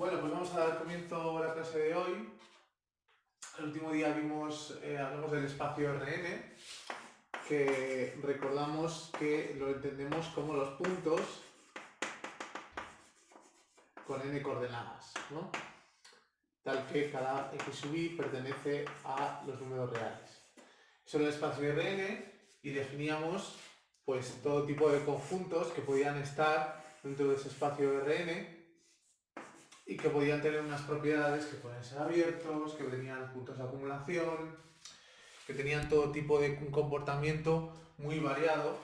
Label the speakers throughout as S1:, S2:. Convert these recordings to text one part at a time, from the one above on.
S1: Bueno, pues vamos a dar comienzo a la clase de hoy. El último día hablamos del espacio Rn, que recordamos que lo entendemos como los puntos con n coordenadas, ¿no? Tal que cada x sub i pertenece a los números reales. Eso era el espacio Rn y definíamos pues todo tipo de conjuntos que podían estar dentro de ese espacio Rn y que podían tener unas propiedades que podían ser abiertos, que tenían puntos de acumulación, que tenían todo tipo de un comportamiento muy variado,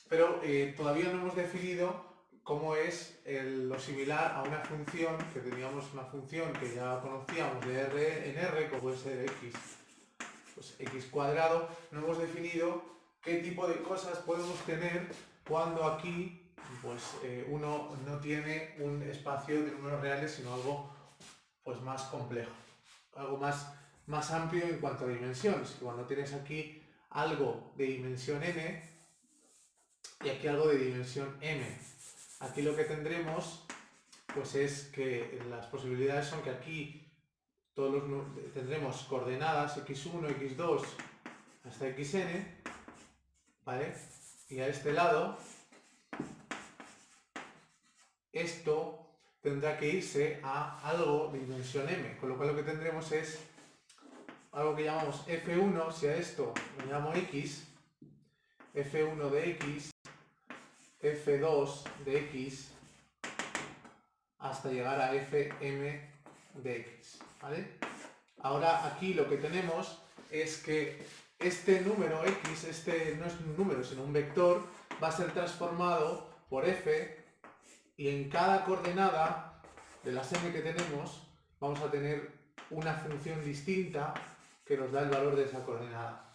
S1: pero todavía no hemos definido cómo es lo similar a una función, que teníamos una función que ya conocíamos de R en R, como puede ser x, pues x cuadrado. No hemos definido qué tipo de cosas podemos tener cuando aquí pues uno no tiene un espacio de números reales, sino algo pues más complejo, algo más amplio en cuanto a dimensiones. Cuando tienes aquí algo de dimensión n y aquí algo de dimensión m, aquí lo que tendremos pues es que las posibilidades son que aquí tendremos coordenadas x1, x2 hasta xn, ¿vale? Y a este lado esto tendrá que irse a algo de dimensión m, con lo cual lo que tendremos es algo que llamamos f1, si a esto lo llamo x, f1 de x, f2 de x, hasta llegar a fm de x, ¿vale? Ahora aquí lo que tenemos es que este número x, este no es un número sino un vector, va a ser transformado por f, y en cada coordenada de las m que tenemos vamos a tener una función distinta que nos da el valor de esa coordenada,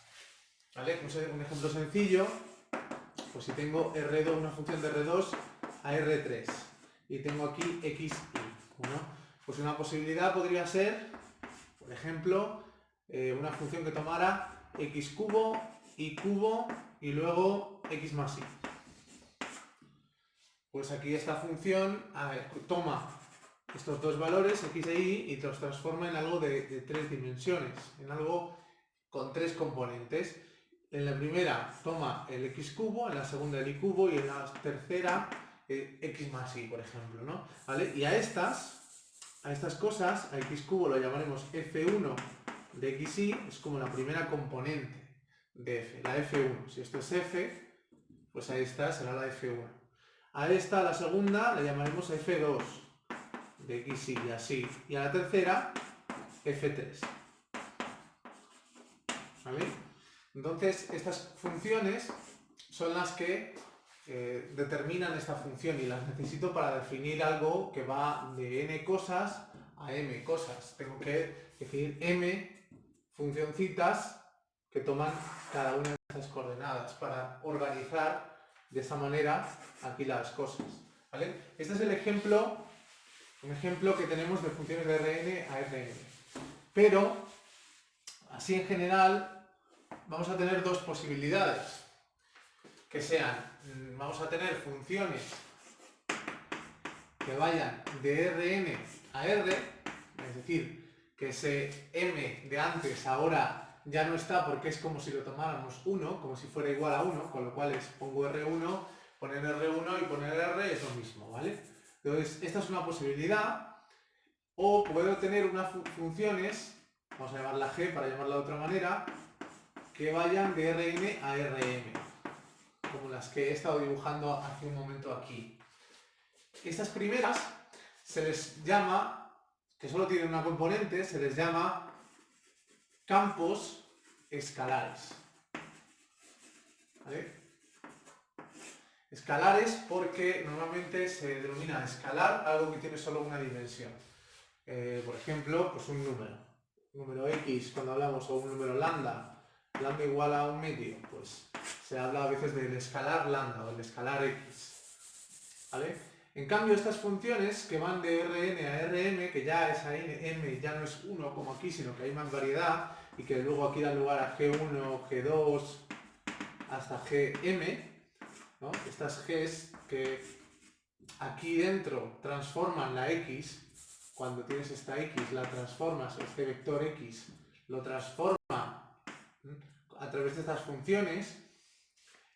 S1: ¿vale? Un ejemplo sencillo, pues si tengo R2, una función de R2 a R3 y tengo aquí xi, ¿no? Pues una posibilidad podría ser, por ejemplo, una función que tomara x cubo, y cubo y luego x más y. Pues aquí esta función toma estos dos valores, x e y, y los transforma en algo de tres dimensiones, en algo con tres componentes. En la primera toma el x cubo, en la segunda el y cubo y en la tercera x más y, por ejemplo, ¿no? ¿Vale? Y a estas cosas, a x cubo lo llamaremos f1 de xy, es como la primera componente de f, la f1. Si esto es f, pues a esta será la f1. A esta, la segunda, la llamaremos f2 de xy y así. Y a la tercera, f3. ¿Vale? Entonces, estas funciones son las que determinan esta función y las necesito para definir algo que va de n cosas a m cosas. Tengo que definir m funcioncitas que toman cada una de estas coordenadas para organizar de esa manera aquí las cosas, ¿vale? Este es un ejemplo que tenemos de funciones de Rn a Rn. Pero, así en general, vamos a tener dos posibilidades, que sean, vamos a tener funciones que vayan de Rn a R, es decir, que ese m de antes ahora ya no está porque es como si lo tomáramos 1, como si fuera igual a 1, con lo cual pongo R1, poner R1 y poner R es lo mismo, ¿vale? Entonces, esta es una posibilidad, o puedo tener unas funciones, vamos a llamarla G para llamarla de otra manera, que vayan de Rn a Rm, como las que he estado dibujando hace un momento aquí. Estas primeras se les llama, que solo tienen una componente, se les llama campos escalares. ¿Vale? Escalares porque normalmente se denomina escalar algo que tiene solo una dimensión. Por ejemplo, pues un número x cuando hablamos, o un número lambda igual a 1/2, pues se habla a veces del escalar lambda o el escalar x, ¿vale? En cambio, estas funciones que van de Rn a Rm, que ya esa m ya no es 1 como aquí, sino que hay más variedad y que luego aquí dan lugar a G1, G2 hasta Gm, ¿no? Estas Gs que aquí dentro transforman la x cuando tienes esta X, la transformas, este vector X, lo transforma a través de estas funciones,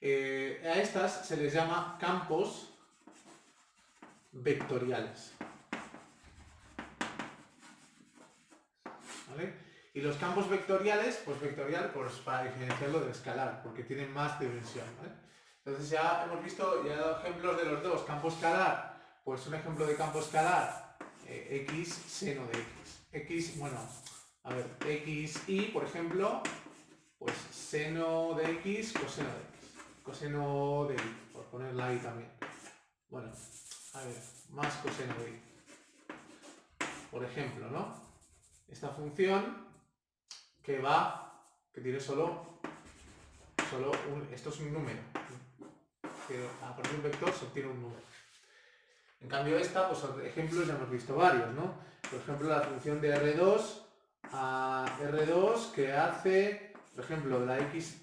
S1: a estas se les llama campos vectoriales. ¿Vale? Y los campos vectoriales, pues vectorial, pues para diferenciarlo del escalar, porque tienen más dimensión, ¿vale? Entonces ya hemos visto, ya he dado ejemplos de los dos. Campo escalar, pues un ejemplo de campo escalar, x seno de x. X, bueno, a ver, xy, por ejemplo, pues seno de x, coseno de x. Coseno de y, por ponerla ahí también. Bueno, a ver, más coseno de y. Por ejemplo, ¿no? Esta función que tiene solo esto es un número. Que a partir de un vector se obtiene un número. En cambio esta, pues ejemplos ya hemos visto varios, ¿no? Por ejemplo, la función de R2 a R2 que hace, por ejemplo, la X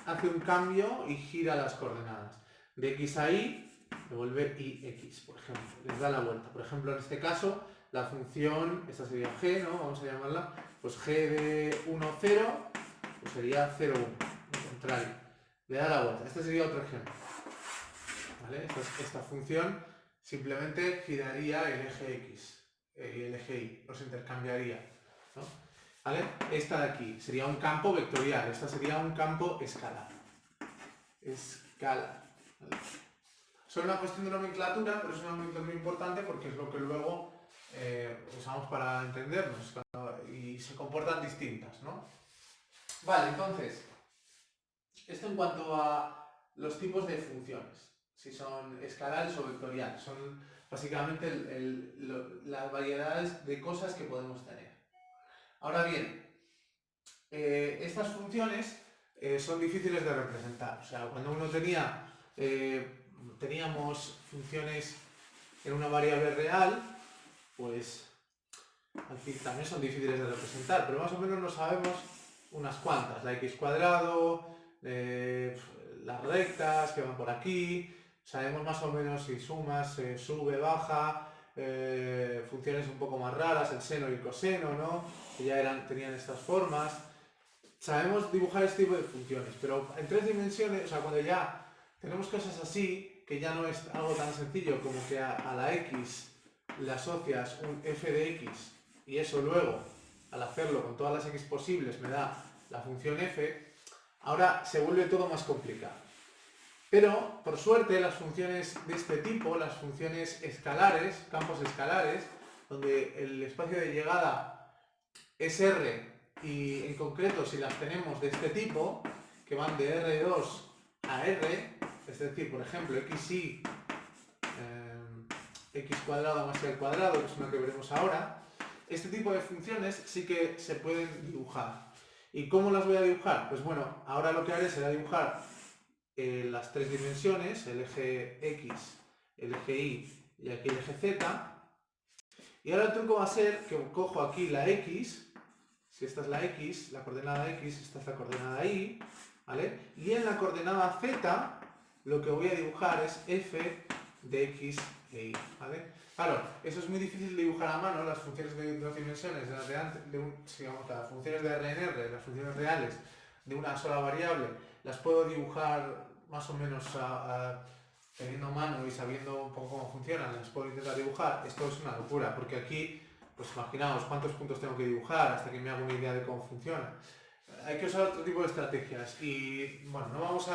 S1: hace un cambio y gira las coordenadas. De X a Y, devuelve YX, por ejemplo. Les da la vuelta. Por ejemplo, en este caso, la función, esta sería G, ¿no? Vamos a llamarla, pues G de 1, 0, pues sería 0, 1, lo contrario. Le da la vuelta. Este sería otro ejemplo. ¿Vale? Esta función simplemente giraría el eje X y el eje Y, los intercambiaría, ¿no? ¿Vale? Esta de aquí sería un campo vectorial, esta sería un campo escalar. Escalar. ¿Vale? Solo una cuestión de nomenclatura, pero es una nomenclatura importante porque es lo que luego usamos para entendernos y se comportan distintas, ¿no? Vale, entonces, esto en cuanto a los tipos de funciones, si son escalares o vectoriales, son básicamente las variedades de cosas que podemos tener. Ahora bien, estas funciones son difíciles de representar. O sea, cuando uno teníamos funciones en una variable real, pues al fin también son difíciles de representar, pero más o menos nos sabemos unas cuantas. La x cuadrado, las rectas que van por aquí, sabemos más o menos si sumas, sube, baja, funciones un poco más raras, el seno y el coseno, ¿no? Que ya tenían estas formas. Sabemos dibujar este tipo de funciones, pero en 3 dimensiones, o sea, cuando ya tenemos cosas así, que ya no es algo tan sencillo como que a la x le asocias un f de x y eso luego, al hacerlo con todas las x posibles, me da la función f, ahora se vuelve todo más complicado. Pero, por suerte, las funciones de este tipo, las funciones escalares, campos escalares, donde el espacio de llegada es R, y en concreto si las tenemos de este tipo, que van de R2 a R, es decir, por ejemplo, xy, x cuadrado más y al cuadrado, que es una que veremos ahora, este tipo de funciones sí que se pueden dibujar. ¿Y cómo las voy a dibujar? Pues bueno, ahora lo que haré será dibujar las 3 dimensiones, el eje X, el eje Y y aquí el eje Z. Y ahora el truco va a ser que cojo aquí la X, si esta es la X, la coordenada X, esta es la coordenada Y, ¿vale? Y en la coordenada Z lo que voy a dibujar es f de X e Y, ¿vale? Claro, eso es muy difícil de dibujar a mano, las funciones de 2 dimensiones, digamos, las funciones de RNR, las funciones reales de una sola variable, las puedo dibujar más o menos teniendo mano y sabiendo un poco cómo funcionan, las puedo intentar dibujar. Esto es una locura, porque aquí, pues imaginaos cuántos puntos tengo que dibujar hasta que me haga una idea de cómo funciona. Hay que usar otro tipo de estrategias y, bueno, no vamos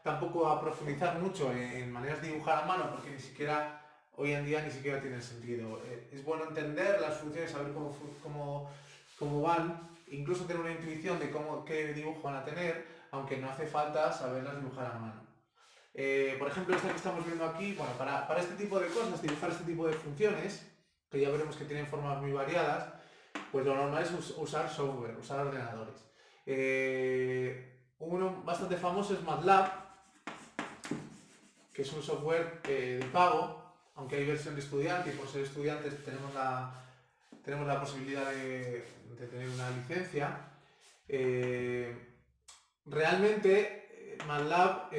S1: tampoco a profundizar mucho en maneras de dibujar a mano, porque ni siquiera hoy en día ni siquiera tienen sentido. Es bueno entender las funciones, saber cómo van, incluso tener una intuición de qué dibujo van a tener, aunque no hace falta saberlas dibujar a mano. Por ejemplo, esta que estamos viendo aquí, bueno, para este tipo de cosas, dibujar este tipo de funciones, que ya veremos que tienen formas muy variadas, pues lo normal es usar software, usar ordenadores. Uno bastante famoso es MATLAB, que es un software de pago, aunque hay versión de estudiante y por ser estudiantes tenemos la posibilidad de tener una licencia. Realmente MATLAB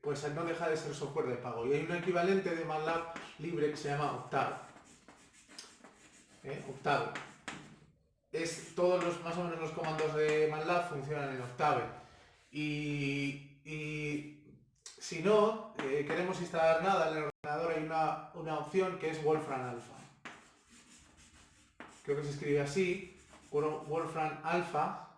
S1: pues no deja de ser software de pago y hay un equivalente de MATLAB libre que se llama Octave. Octave. Todos más o menos los comandos de MATLAB funcionan en Octave. Y si no queremos instalar nada en el ordenador, hay una opción que es Wolfram Alpha. Creo que se escribe así, Wolfram Alpha.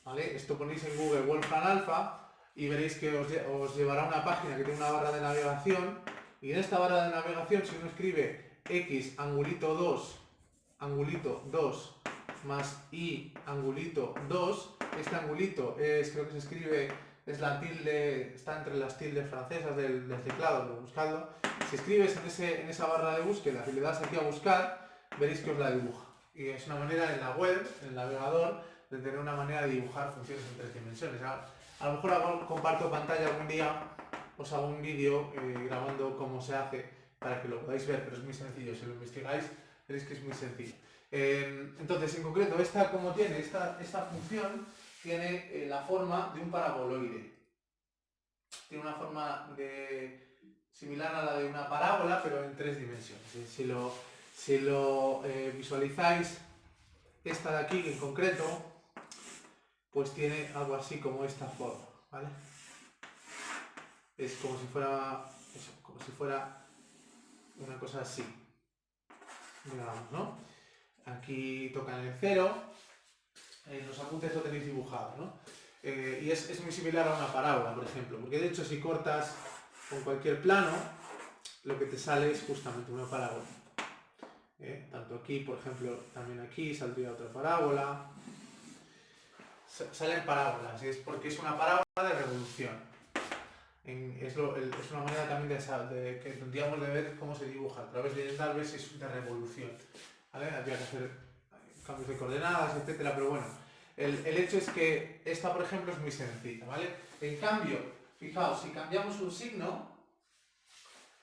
S1: ¿Vale? Esto ponéis en Google Wolfram Alpha y veréis que os llevará a una página que tiene una barra de navegación, y en esta barra de navegación, si uno escribe x angulito 2 angulito 2 más y angulito 2, este angulito creo que se escribe, es la tilde, está entre las tildes francesas del teclado, pero buscadlo. Si escribes en esa barra de búsqueda y le das aquí a buscar, veréis que os la dibuja. Y es una manera en la web, en el navegador, de tener una manera de dibujar funciones en 3 dimensiones. A lo mejor comparto pantalla algún día, os hago un vídeo grabando cómo se hace para que lo podáis ver, pero es muy sencillo. Si lo investigáis, veréis que es muy sencillo. Entonces, en concreto, esta función tiene la forma de un paraboloide. Tiene una forma similar a la de una parábola, pero en 3 dimensiones. Si lo visualizáis, esta de aquí en concreto, pues tiene algo así como esta forma, ¿vale? Es como si fuera una cosa así, digamos, ¿no? Aquí tocan el 0, en los apuntes lo tenéis dibujado, ¿no? Y es muy similar a una parábola, por ejemplo, porque de hecho si cortas con cualquier plano, lo que te sale es justamente una parábola. Tanto aquí, por ejemplo, también aquí saldría otra parábola. Salen parábolas, y es porque es una parábola de revolución. Es una manera también que tendríamos de ver cómo se dibuja. A través de Dalves es de revolución. ¿Vale? Habría que hacer cambios de coordenadas, etcétera, pero bueno. El hecho es que esta, por ejemplo, es muy sencilla, ¿vale? En cambio, fijaos, si cambiamos un signo,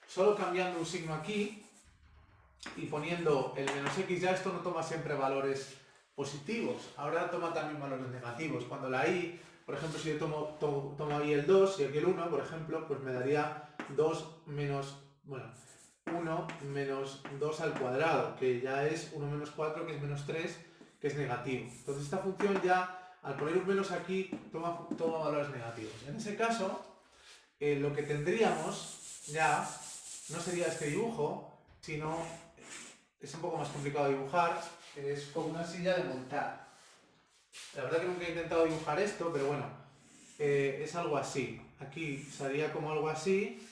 S1: solo cambiando un signo aquí y poniendo el menos x, ya esto no toma siempre valores positivos, ahora toma también valores negativos. Cuando la i, por ejemplo, si yo tomo ahí el 2 y aquí el 1, por ejemplo, pues me daría 2 menos, bueno, 1 menos 2 al cuadrado, que ya es 1 menos 4, que es menos 3, que es negativo. Entonces esta función ya, al poner un menos aquí, toma valores negativos. En ese caso, lo que tendríamos ya no sería este dibujo, sino, es un poco más complicado de dibujar, es como una silla de montar. La verdad que nunca he intentado dibujar esto, pero bueno, es algo así. Aquí sería como algo así,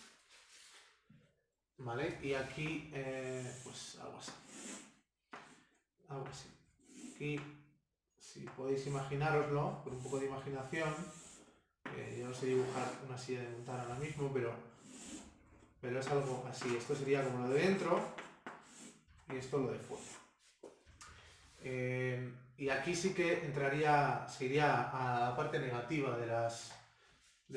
S1: ¿vale? Y aquí, pues algo así. Algo así. Aquí, si podéis imaginároslo, con un poco de imaginación, yo no sé dibujar una silla de montar ahora mismo, pero es algo así. Esto sería como lo de dentro y esto lo de fuera. Y aquí sí que se iría a la parte negativa de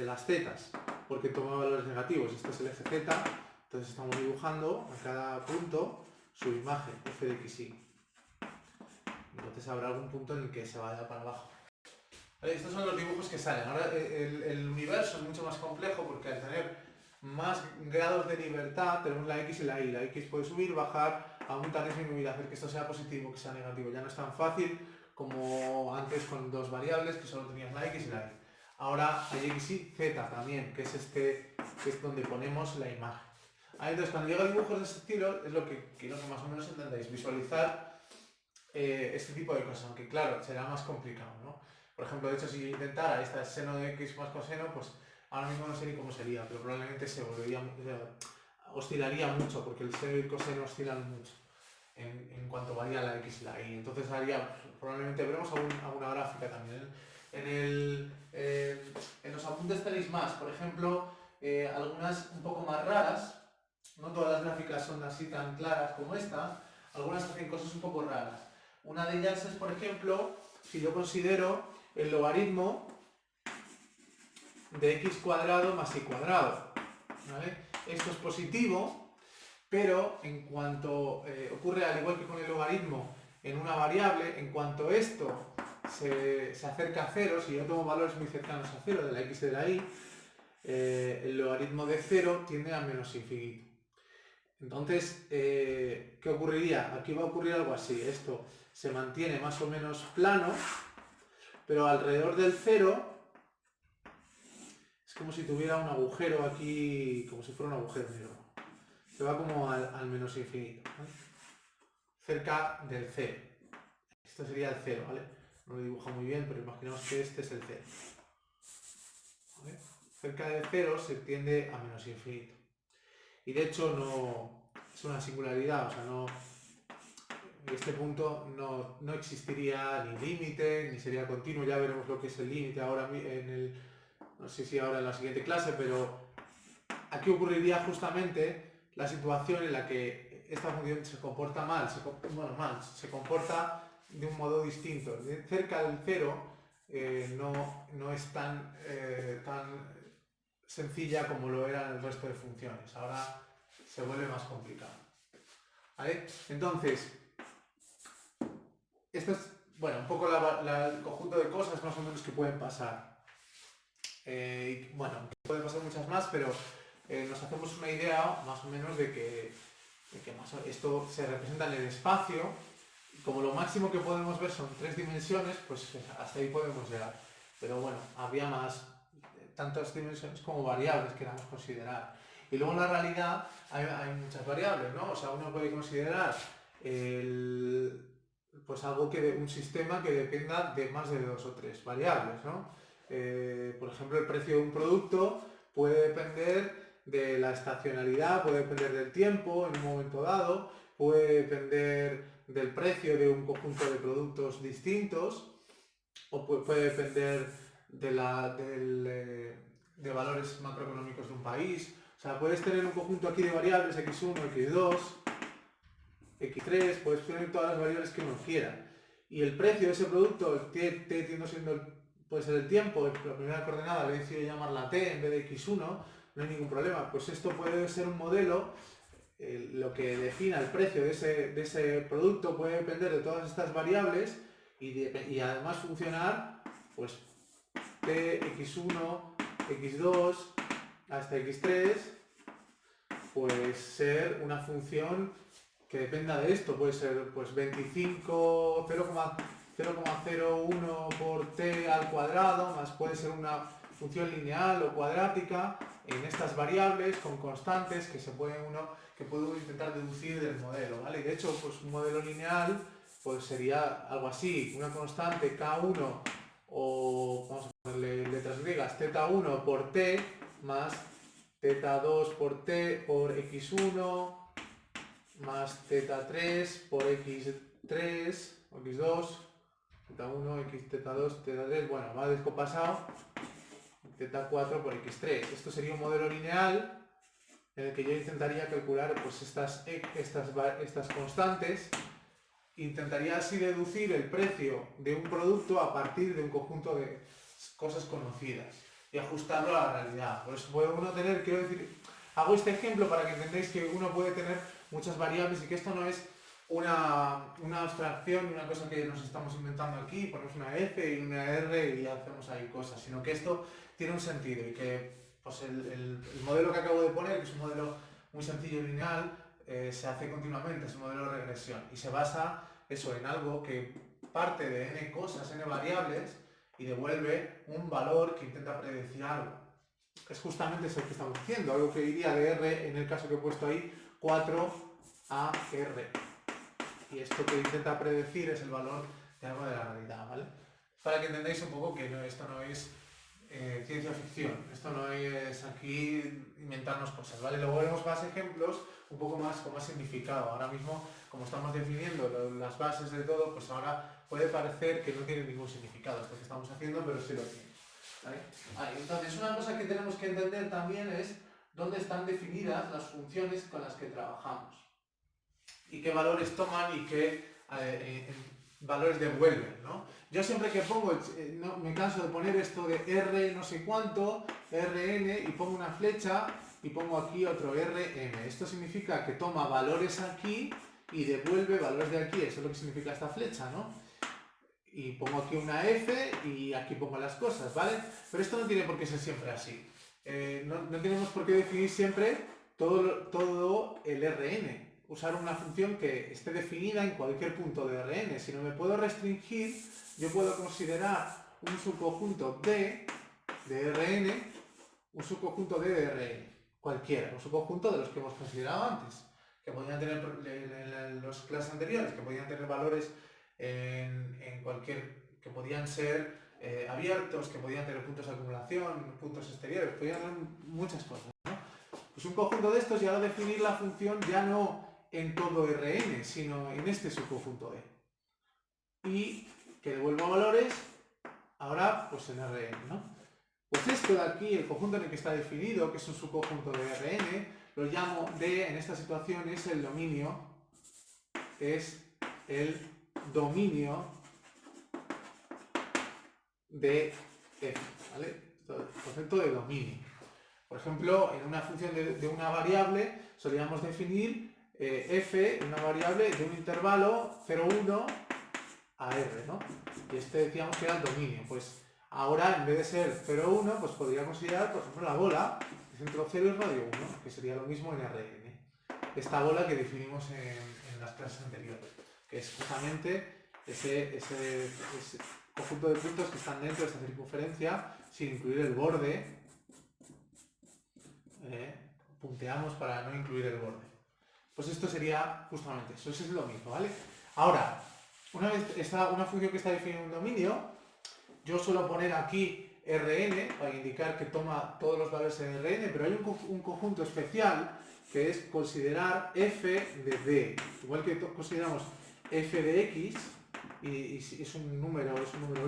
S1: las zetas, porque toma valores negativos. Esto es el eje z, entonces estamos dibujando a cada punto su imagen, f de x, y. Entonces habrá algún punto en el que se vaya para abajo. ¿Vale? Estos son los dibujos que salen. Ahora el universo es mucho más complejo porque al tener más grados de libertad tenemos la x y la y. La x puede subir, bajar, aumentar, disminuir, hacer que esto sea positivo, que sea negativo. Ya no es tan fácil como antes con dos variables que solo tenías la x y la y. Ahora hay x y z también, que es donde ponemos la imagen. Entonces cuando llega a dibujos de este estilo es lo que quiero que más o menos entendáis, visualizar este tipo de cosas, aunque claro, será más complicado, ¿no? Por ejemplo, de hecho, si intentara esta seno de x más coseno, pues ahora mismo no sé ni cómo sería, pero probablemente oscilaría mucho, porque el seno y el coseno oscilan mucho en cuanto varía la x y la y. Entonces probablemente veremos alguna gráfica también. En los apuntes tenéis más, por ejemplo, algunas un poco más raras. No todas las gráficas son así tan claras como esta, algunas hacen cosas un poco raras. Una de ellas es, por ejemplo, si yo considero el logaritmo de x cuadrado más y cuadrado, ¿vale? Esto es positivo, pero en cuanto ocurre al igual que con el logaritmo en una variable, en cuanto esto se acerca a cero, si yo tomo valores muy cercanos a cero de la x y de la y, el logaritmo de 0 tiende a menos infinito. Entonces, ¿qué ocurriría? Aquí va a ocurrir algo así. Esto se mantiene más o menos plano, pero alrededor del 0 es como si tuviera un agujero aquí, como si fuera un agujero negro. Se va como al menos infinito, ¿vale? Cerca del 0. Esto sería el 0, ¿vale? No lo dibuja muy bien, pero imaginamos que este es el 0. ¿Vale? Cerca del 0 se tiende a menos infinito. Y de hecho no es una singularidad, o sea, no, en este punto no existiría ni límite, ni sería continuo. Ya veremos lo que es el límite ahora no sé si ahora en la siguiente clase, pero aquí ocurriría justamente la situación en la que esta función se comporta mal, se comporta de un modo distinto. Cerca del 0 no es tan sencilla como lo era en el resto de funciones. Ahora se vuelve más complicado. ¿Vale? Entonces, esto es, bueno, un poco el conjunto de cosas más o menos que pueden pasar. Bueno, pueden pasar muchas más, pero nos hacemos una idea más o menos de que esto se representa en el espacio. Y como lo máximo que podemos ver son 3 dimensiones, pues hasta ahí podemos llegar. Pero bueno, habría más, tantas dimensiones como variables que queramos considerar. Y luego en la realidad hay muchas variables, ¿no? O sea, uno puede considerar pues algo un sistema que dependa de más de 2 o 3 variables, ¿no? Por ejemplo, el precio de un producto puede depender de la estacionalidad, puede depender del tiempo en un momento dado, puede depender del precio de un conjunto de productos distintos, o puede depender de valores macroeconómicos de un país. O sea, puedes tener un conjunto aquí de variables, x1, x2, x3, puedes tener todas las variables que uno quiera. Y el precio de ese producto, puede ser el tiempo, la primera coordenada le he decidido llamarla t en vez de x1, no hay ningún problema. Pues esto puede ser un modelo, lo que defina el precio de ese producto puede depender de todas estas variables y además funcionar, pues, t, x1, x2, hasta x3, pues ser una función que dependa de esto. Puede ser pues 25, 0,01 por t al cuadrado, más puede ser una función lineal o cuadrática en estas variables con constantes que puede uno intentar deducir del modelo, ¿vale? De hecho, pues un modelo lineal pues sería algo así, una constante k1 o vamos a ponerle letras griegas, θ1 por t más θ2 por t por x1 más θ3 por x3 o x2, θ1, θ2, θ3, bueno, va descompasado, θ4 por x3. Esto sería un modelo lineal en el que yo intentaría calcular pues estas constantes, intentaría así deducir el precio de un producto a partir de un conjunto de cosas conocidas y ajustarlo a la realidad. Por eso puede uno tener, quiero decir, hago este ejemplo para que entendáis que uno puede tener muchas variables y que esto no es una abstracción, una cosa que nos estamos inventando aquí, ponemos una F y una R y hacemos ahí cosas, sino que esto tiene un sentido y que pues el modelo que acabo de poner, que es un modelo muy sencillo y lineal, se hace continuamente, es un modelo de regresión y se basa eso en algo que parte de n cosas, n variables y devuelve un valor que intenta predecir algo. Es justamente eso que estamos haciendo, algo que iría de R, en el caso que he puesto ahí, 4 a R. Y esto que intenta predecir es el valor de algo de la realidad, ¿vale? Para que entendáis un poco que esto no es ciencia ficción, esto no es aquí inventarnos cosas, ¿vale? Luego veremos más ejemplos un poco más con más significado. Ahora mismo, como estamos definiendo las bases de todo, pues ahora puede parecer que no tiene ningún significado esto que estamos haciendo, pero sí lo tiene, ¿vale? Entonces, una cosa que tenemos que entender también es dónde están definidas las funciones con las que trabajamos y qué valores toman y qué valores devuelven, ¿no? Yo siempre que pongo, no, me canso de poner esto de R no sé cuánto, Rn, y pongo una flecha y pongo aquí otro Rm. Esto significa que toma valores aquí y devuelve valores de aquí. Eso es lo que significa esta flecha, ¿no? Y pongo aquí una F y aquí pongo las cosas, ¿vale? Pero esto no tiene por qué ser siempre así. No tenemos por qué definir siempre todo el Rn. Usar una función que esté definida en cualquier punto de Rn. Si no me puedo restringir, yo puedo considerar un subconjunto D de Rn, un subconjunto D de Rn, cualquiera, un subconjunto de los que hemos considerado antes, que podían tener en las clases anteriores, que podían tener valores en cualquier, que podían ser abiertos, que podían tener puntos de acumulación, puntos exteriores, podían tener muchas cosas, ¿no? Pues un conjunto de estos, y ahora definir la función ya no en todo Rn, sino en este subconjunto E. Y que devuelva valores, ahora pues en Rn, ¿no? Pues esto de aquí, el conjunto en el que está definido, que es un subconjunto de Rn, lo llamo D, en esta situación es el dominio de f, ¿vale? El concepto de dominio. Por ejemplo, en una función de una variable solíamos definir f, una variable de un intervalo 0,1 a r, ¿no? Y este decíamos que era el dominio. Pues ahora, en vez de ser 0,1, pues podría considerar, por ejemplo, la bola de centro 0 y radio 1, que sería lo mismo en Rn. Esta bola que definimos en las clases anteriores, que es justamente ese conjunto de puntos que están dentro de esta circunferencia, sin incluir el borde. Punteamos para no incluir el borde. Pues esto sería justamente eso, es lo mismo, ¿vale? Ahora, una vez está una función que está definida en un dominio, yo suelo poner aquí Rn para indicar que toma todos los valores en Rn, pero hay un conjunto especial que es considerar f de d. Igual que consideramos f de x, y es un número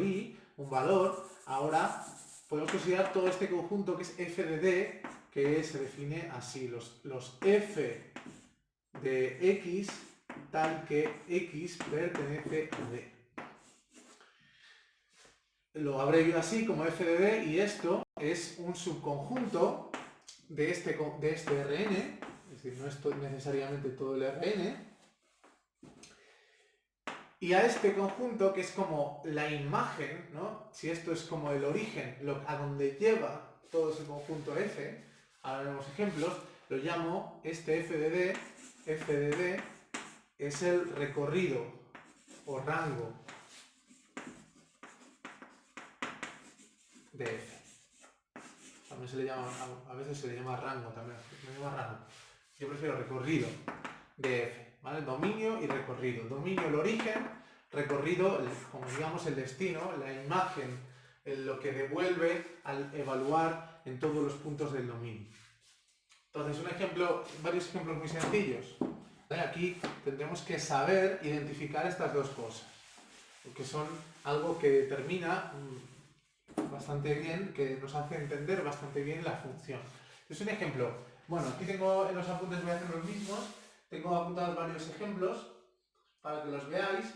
S1: i, un valor, ahora podemos considerar todo este conjunto que es f de d, que se define así, los f de x tal que x pertenece a d. Lo abrevio así como f de d, y esto es un subconjunto de este Rn, es decir, no es necesariamente todo el Rn, y a este conjunto, que es como la imagen, ¿no? Si esto es como el origen, a donde lleva todo ese conjunto f, ahora veremos ejemplos, lo llamo este f de d es el recorrido o rango de f. También se le llama, a veces se le llama rango también, Yo prefiero recorrido de f, ¿vale? Dominio y recorrido. Dominio, el origen; recorrido, como digamos el destino, la imagen, lo que devuelve al evaluar en todos los puntos del dominio. Entonces, varios ejemplos muy sencillos. ¿Vale? Aquí tendremos que saber identificar estas dos cosas, porque son algo que determina bastante bien, que nos hace entender bastante bien la función. Es un ejemplo. Bueno, aquí tengo en los apuntes, voy a hacer los mismos. Tengo apuntados varios ejemplos para que los veáis.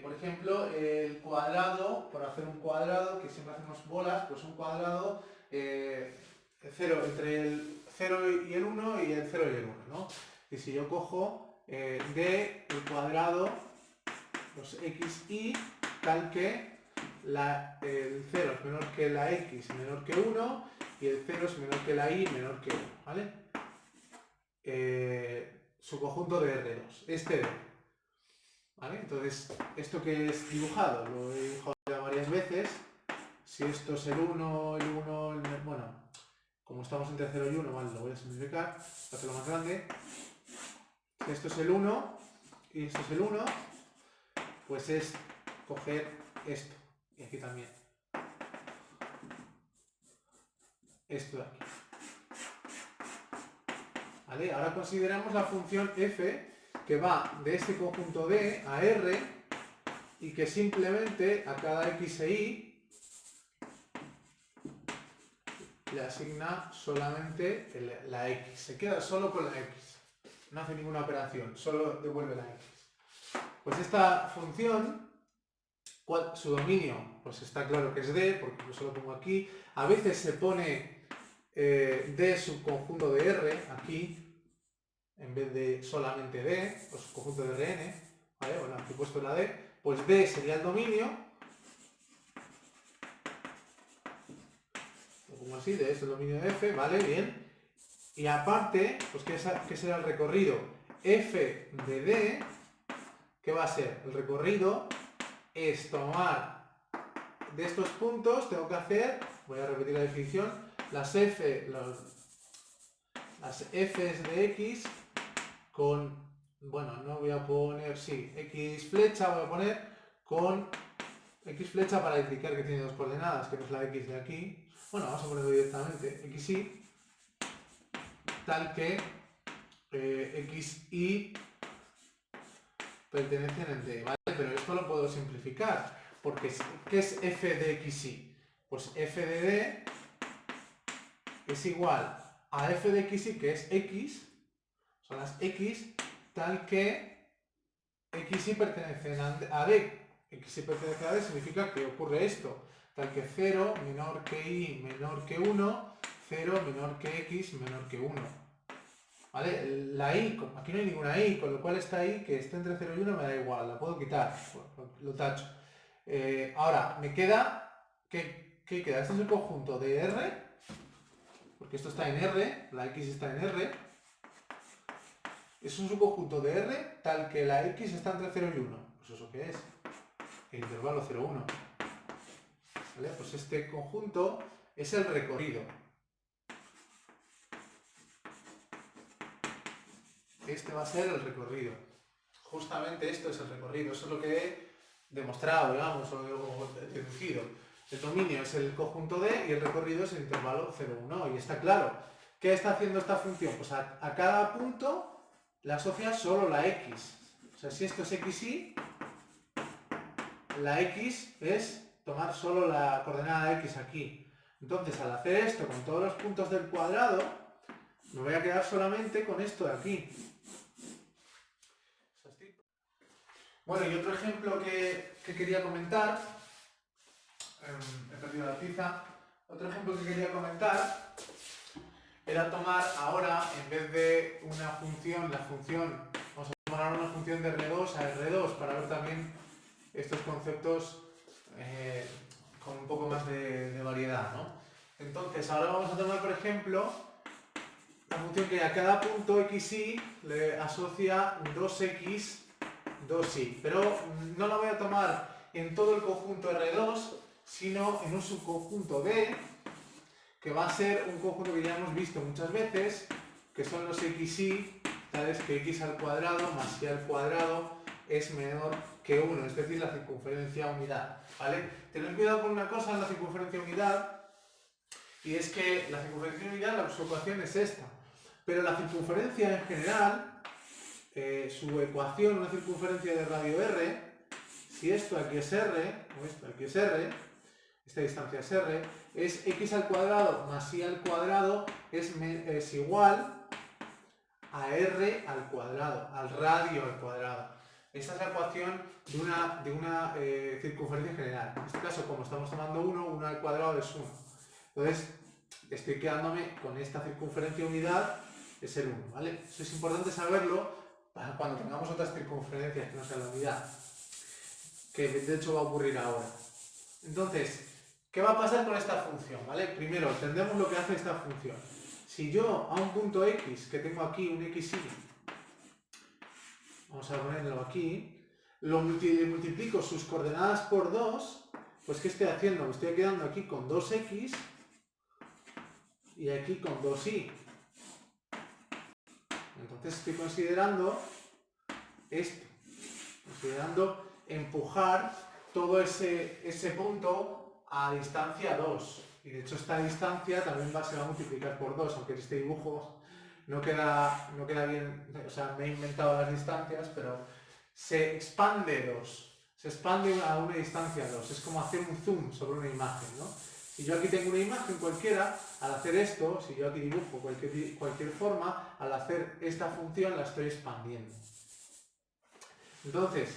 S1: Por ejemplo, el cuadrado, por hacer un cuadrado, que siempre hacemos bolas, pues un cuadrado entre el 0 y el 1 y el 0 y el 1, ¿no? Y si yo cojo d el cuadrado, los xy, tal que el 0 es menor que la x menor que 1 y el 0 es menor que la y menor que 1, ¿vale? Su conjunto de R2, este D. ¿Vale? Entonces, ¿esto que es dibujado? Lo he dibujado ya varias veces. Si esto es el 1, bueno, como estamos entre 0 y 1, vale, lo voy a simplificar, para hacerlo más grande. Si esto es el 1 y esto es el 1, pues es coger esto. Y aquí también. Esto de aquí. ¿Vale? Ahora consideramos la función f, que va de este conjunto D a R, y que simplemente a cada x e y le asigna solamente la x. Se queda solo con la x. No hace ninguna operación, solo devuelve la x. Pues esta función, su dominio, pues está claro que es D, porque yo solo pongo aquí. A veces se pone D subconjunto de R aquí, en vez de solamente D, o subconjunto de Rn, ¿vale? Bueno, aquí he puesto la D, pues D sería el dominio. Lo pongo así, D es el dominio de F, ¿vale? Bien. Y aparte, pues ¿qué será el recorrido? F de D, ¿qué va a ser? El recorrido es tomar de estos puntos, tengo que hacer, voy a repetir la definición, las Fs de X con, bueno, no voy a poner, sí, X flecha voy a poner con X flecha para indicar que tiene dos coordenadas, que no es la X de aquí. Bueno, vamos a ponerlo directamente, XY, tal que XY pertenecen en D, ¿vale? Pero esto lo puedo simplificar, porque ¿qué es F de XY? Pues F de D es igual a F de XY, que es X, son las X, tal que XY pertenecen a D. XY pertenece a D significa que ocurre esto, tal que 0 menor que Y menor que 1, 0 menor que X menor que 1. ¿Vale? La I, aquí no hay ninguna I, con lo cual esta I que esté entre 0 y 1 me da igual, la puedo quitar, lo tacho. Ahora, me queda, ¿qué queda? Este es el conjunto de R, porque esto está en R, la X está en R. Es un subconjunto de R tal que la X está entre 0 y 1. Pues ¿eso qué es? El intervalo 0, 1. ¿Vale? Pues este conjunto es el recorrido. Este va a ser el recorrido. Justamente esto es el recorrido. Eso es lo que he demostrado, digamos, o deducido. El dominio es el conjunto D y el recorrido es el intervalo 0, 1. Y está claro. ¿Qué está haciendo esta función? Pues a cada punto le asocia solo la X. O sea, si esto es XY, la X es tomar solo la coordenada X aquí. Entonces, al hacer esto con todos los puntos del cuadrado, me voy a quedar solamente con esto de aquí. Bueno, y otro ejemplo que quería comentar, he perdido la tiza, otro ejemplo que quería comentar era tomar ahora, en vez de una función, vamos a tomar ahora una función de R2 a R2 para ver también estos conceptos con un poco más de variedad, ¿no? Entonces, ahora vamos a tomar, por ejemplo, la función que a cada punto xy le asocia 2x, 2y, pero no la voy a tomar en todo el conjunto R2, sino en un subconjunto D, que va a ser un conjunto que ya hemos visto muchas veces, que son los xy, tales que x al cuadrado más y al cuadrado es menor que 1, es decir, la circunferencia unidad, ¿vale? Tened cuidado con una cosa en la circunferencia unidad, y es que la circunferencia unidad, la su ecuación es esta, pero la circunferencia en general, su ecuación, una circunferencia de radio R, si esto aquí es R, o esto aquí es R, esta distancia es R, es x al cuadrado más y al cuadrado es igual a R al cuadrado, al radio al cuadrado. Esta es la ecuación de una circunferencia general. En este caso, como estamos tomando 1 al cuadrado es 1. Entonces, estoy quedándome con esta circunferencia unidad, es el 1, ¿vale? Eso es importante saberlo para cuando tengamos otras circunferencias que no sean la unidad, que de hecho va a ocurrir ahora. Entonces, ¿qué va a pasar con esta función? ¿Vale? Primero, entendemos lo que hace esta función. Si yo a un punto x, que tengo aquí un xy, vamos a ponerlo aquí, lo multiplico sus coordenadas por 2, pues ¿qué estoy haciendo? Me estoy quedando aquí con 2x y aquí con 2y. Entonces estoy considerando esto, considerando empujar todo ese punto a distancia 2. Y de hecho esta distancia también se va a multiplicar por 2, aunque en este dibujo no queda bien, o sea, me he inventado las distancias, pero se expande 2, se expande a una distancia 2, es como hacer un zoom sobre una imagen, ¿no? Si yo aquí tengo una imagen cualquiera, al hacer esto, si yo aquí dibujo cualquier forma, al hacer esta función la estoy expandiendo. Entonces,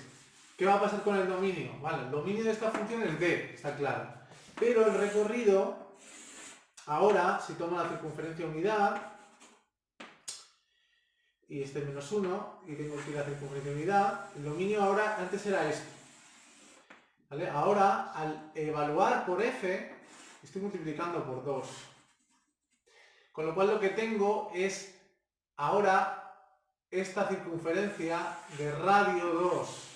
S1: ¿qué va a pasar con el dominio? Vale, el dominio de esta función es D, está claro. Pero el recorrido, ahora, si tomo la circunferencia unidad, y este menos 1, y tengo aquí la circunferencia unidad, el dominio ahora, antes era esto. ¿Vale? Ahora, al evaluar por F, estoy multiplicando por 2. Con lo cual lo que tengo es ahora esta circunferencia de radio 2.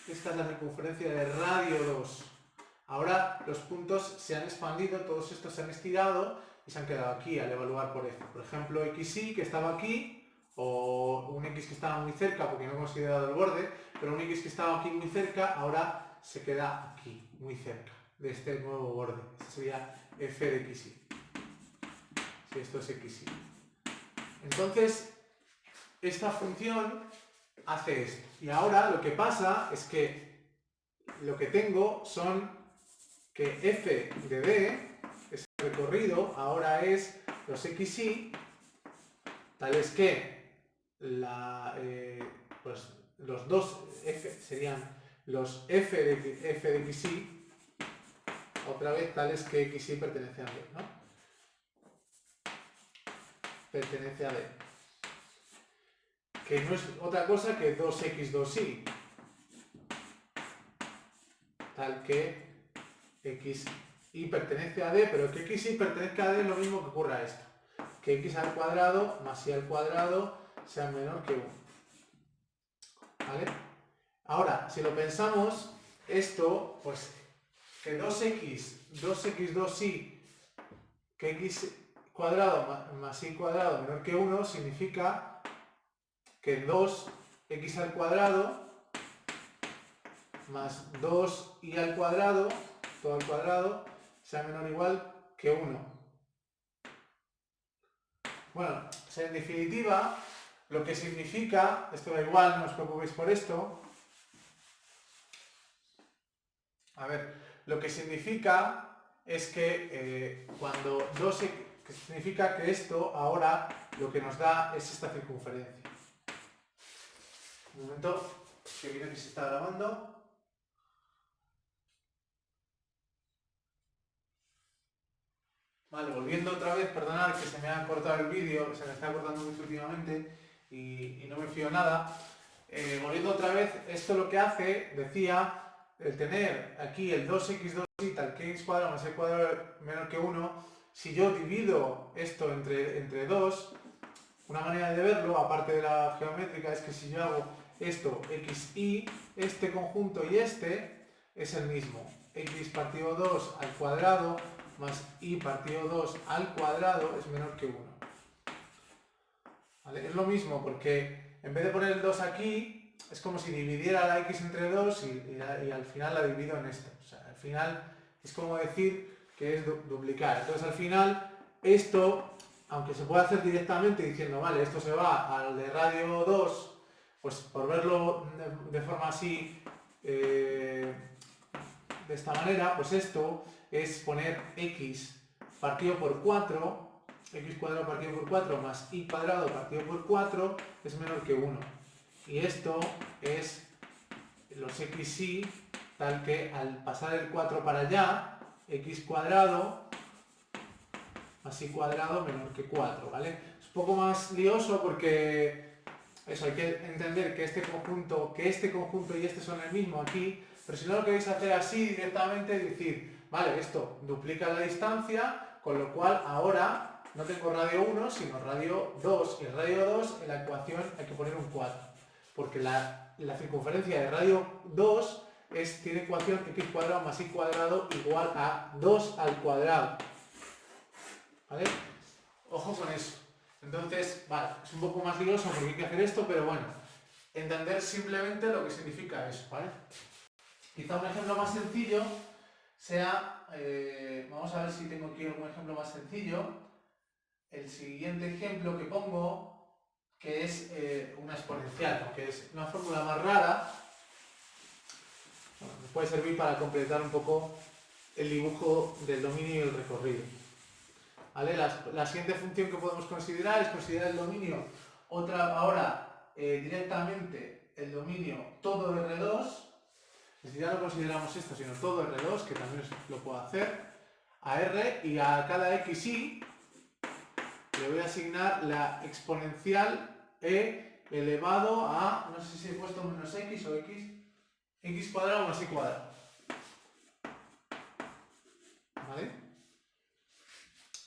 S1: Esta es la circunferencia de radio 2. Ahora los puntos se han expandido, todos estos se han estirado y se han quedado aquí al evaluar por F. Por ejemplo, xy que estaba aquí, o un x que estaba muy cerca porque no he considerado el borde, pero un x que estaba aquí muy cerca ahora se queda aquí, muy cerca de este nuevo borde. Este sería f de xy. Si esto es xy. Entonces, esta función hace esto. Y ahora lo que pasa es que lo que tengo son que f de d, ese recorrido, ahora es los xy, tales que pues los dos f serían los f de xy, otra vez tales que xy pertenece a d, ¿no? Pertenece a d. Que no es otra cosa que 2x2y, tal que xy pertenece a d, pero que xy pertenezca a d es lo mismo que ocurra esto, que x al cuadrado más y al cuadrado sea menor que 1. ¿Vale? Ahora, si lo pensamos, esto, pues, que 2x2y, que x cuadrado más y cuadrado menor que 1, significa que 2x al cuadrado más 2y al cuadrado, todo al cuadrado, sea menor o igual que 1. Bueno, en definitiva, lo que significa, esto da igual, no os preocupéis por esto. A ver, lo que significa es que cuando 2x, que significa que esto ahora lo que nos da es esta circunferencia. Un momento, que viene que se está grabando. Vale, volviendo otra vez, perdonad que se me ha cortado el vídeo, se me está cortando mucho últimamente y no me fío nada. Volviendo otra vez, esto lo que hace, decía, el tener aquí el 2x2y tal que x cuadrado más y cuadrado menor que 1, si yo divido esto entre 2, una manera de verlo, aparte de la geométrica, es que si yo hago esto, xy, este conjunto y este, es el mismo. X partido 2 al cuadrado más y partido 2 al cuadrado es menor que 1. ¿Vale? Es lo mismo porque en vez de poner el 2 aquí, es como si dividiera la x entre 2 y al final la divido en esto. O sea, al final es como decir que es duplicar. Entonces al final esto, aunque se puede hacer directamente diciendo, vale, esto se va al de radio 2, pues por verlo de forma así, de esta manera, pues esto es poner x partido por 4, x cuadrado partido por 4 más y cuadrado partido por 4 es menor que 1. Y esto es los xy, tal que al pasar el 4 para allá, x cuadrado más y cuadrado menor que 4, ¿vale? Es un poco más lioso porque eso, hay que entender que este conjunto y este son el mismo aquí, pero si no lo queréis hacer así directamente, decir, vale, esto duplica la distancia, con lo cual ahora no tengo radio 1, sino radio 2. Y el radio 2 en la ecuación hay que poner un 4, porque la circunferencia de radio 2 tiene ecuación x cuadrado más y cuadrado igual a 2 al cuadrado. ¿Vale? Ojo con eso. Entonces, vale, es un poco más lioso porque hay que hacer esto, pero bueno, entender simplemente lo que significa eso, ¿vale? Quizá un ejemplo más sencillo sea, vamos a ver si tengo aquí algún ejemplo más sencillo. El siguiente ejemplo que pongo, que es una exponencial, aunque es una fórmula más rara, bueno, nos puede servir para completar un poco el dibujo del dominio y el recorrido. ¿Vale? La siguiente función que podemos considerar es considerar el dominio ahora directamente el dominio todo R2, es decir, ya no consideramos esto, sino todo R2, que también lo puedo hacer, a R, y a cada xy le voy a asignar la exponencial e elevado a, no sé si he puesto menos x o x cuadrado más y cuadrado. ¿Vale?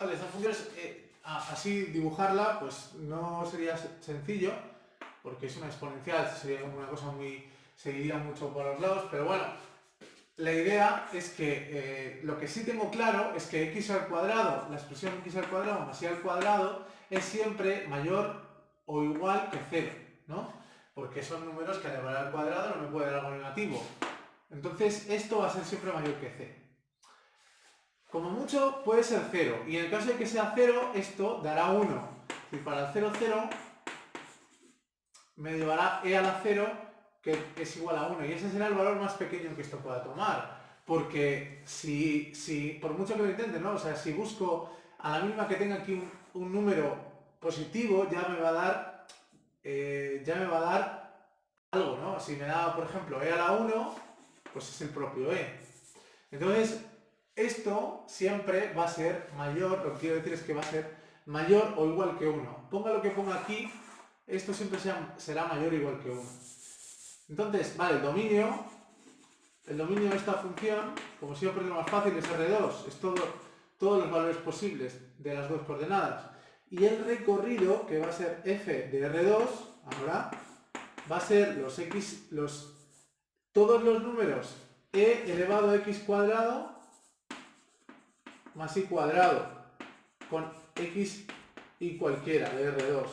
S1: Vale, estas funciones, así dibujarla, pues no sería sencillo, porque es una exponencial, sería una cosa muy, se iría mucho por los lados, pero bueno, la idea es que lo que sí tengo claro es que x al cuadrado, la expresión x al cuadrado más y al cuadrado es siempre mayor o igual que 0, ¿no? Porque son números que al elevar al cuadrado no me puede dar algo negativo. Entonces esto va a ser siempre mayor que 0. Como mucho puede ser 0, y en el caso de que sea 0, esto dará 1. Y para el 0, 0 me llevará e a la 0, que es igual a 1. Y ese será el valor más pequeño que esto pueda tomar. Porque si por mucho que lo intente, ¿no? O sea, si busco a la mínima que tenga aquí un número positivo, ya me va a dar algo, ¿no? Si me da, por ejemplo, e a la 1, pues es el propio e. Entonces, esto siempre va a ser mayor, lo que quiero decir es que va a ser mayor o igual que 1. Ponga lo que ponga aquí, esto siempre será mayor o igual que 1. Entonces, vale, el dominio de esta función, como siempre lo más fácil es R2, es todos los valores posibles de las dos coordenadas. Y el recorrido, que va a ser f de R2, ahora, va a ser todos los números e elevado a x cuadrado más y cuadrado con x y cualquiera de R2.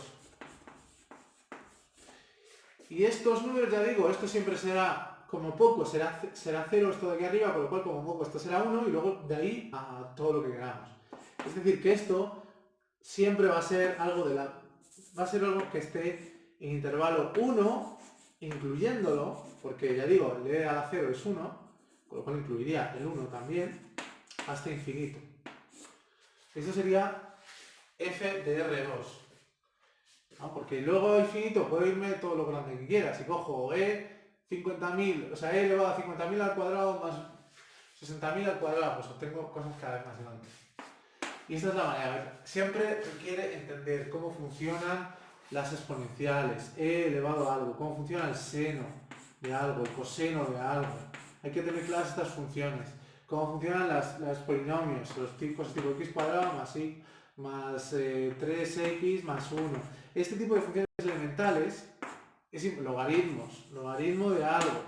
S1: Y estos números, ya digo, esto siempre será, como poco, será 0 esto de aquí arriba, con lo cual como poco esto será 1 y luego de ahí a todo lo que queramos. Es decir, que esto siempre va a ser algo que esté en intervalo 1, incluyéndolo, porque ya digo, el e a la 0 es 1, con lo cual incluiría el 1 también, hasta infinito. Eso sería f de R2. ¿No? Porque luego a infinito puedo irme todo lo grande que quiera. Si cojo e 50.000, o sea, e elevado a 50.000 al cuadrado más 60.000 al cuadrado, pues obtengo cosas cada vez más grandes. Y esta es la manera. Siempre requiere entender cómo funcionan las exponenciales, e elevado a algo, cómo funciona el seno de algo, el coseno de algo. Hay que tener claras estas funciones. Cómo funcionan los polinomios, los tipos tipo x cuadrado más y más 3x más 1. Este tipo de funciones elementales, logaritmo de algo.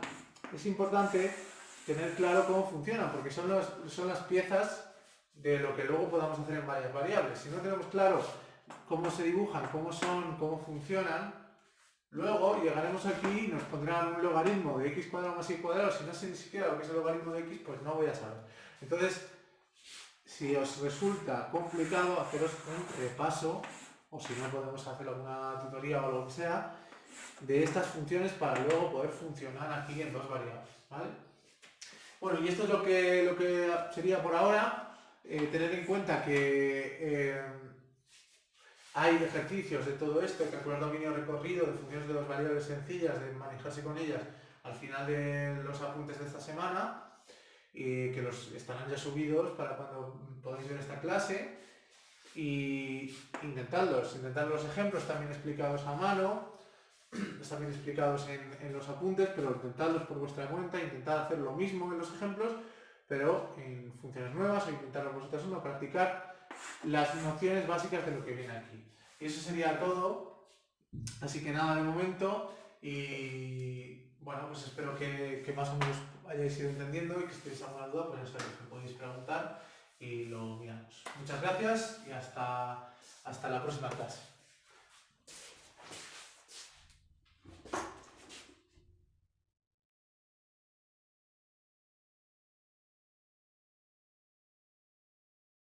S1: Es importante tener claro cómo funcionan, porque son las piezas de lo que luego podamos hacer en varias variables. Si no tenemos claro cómo se dibujan, cómo funcionan, luego llegaremos aquí y nos pondrán un logaritmo de x cuadrado más y cuadrado. Si no sé ni siquiera lo que es el logaritmo de x, pues no voy a saber. Entonces, si os resulta complicado, haceros un repaso, o si no podemos hacer alguna tutoría o lo que sea, de estas funciones para luego poder funcionar aquí en dos variables, ¿vale? Bueno, y esto es lo que sería por ahora. Tener en cuenta que hay ejercicios de todo esto, calcular dominio recorrido de funciones de dos variables sencillas, de manejarse con ellas al final de los apuntes de esta semana, y que los estarán ya subidos para cuando podáis ver esta clase. Y intentad los ejemplos también explicados a mano, están bien explicados en los apuntes, pero intentadlos por vuestra cuenta, intentad hacer lo mismo en los ejemplos, pero en funciones nuevas, o intentarlo vosotros mismos, practicar las nociones básicas de lo que viene aquí. Y eso sería todo, así que nada de momento, y bueno, pues espero que más o menos hayáis ido entendiendo, y que si tenéis alguna duda, pues ya sabéis que podéis preguntar y lo miramos. Muchas gracias y hasta la próxima clase.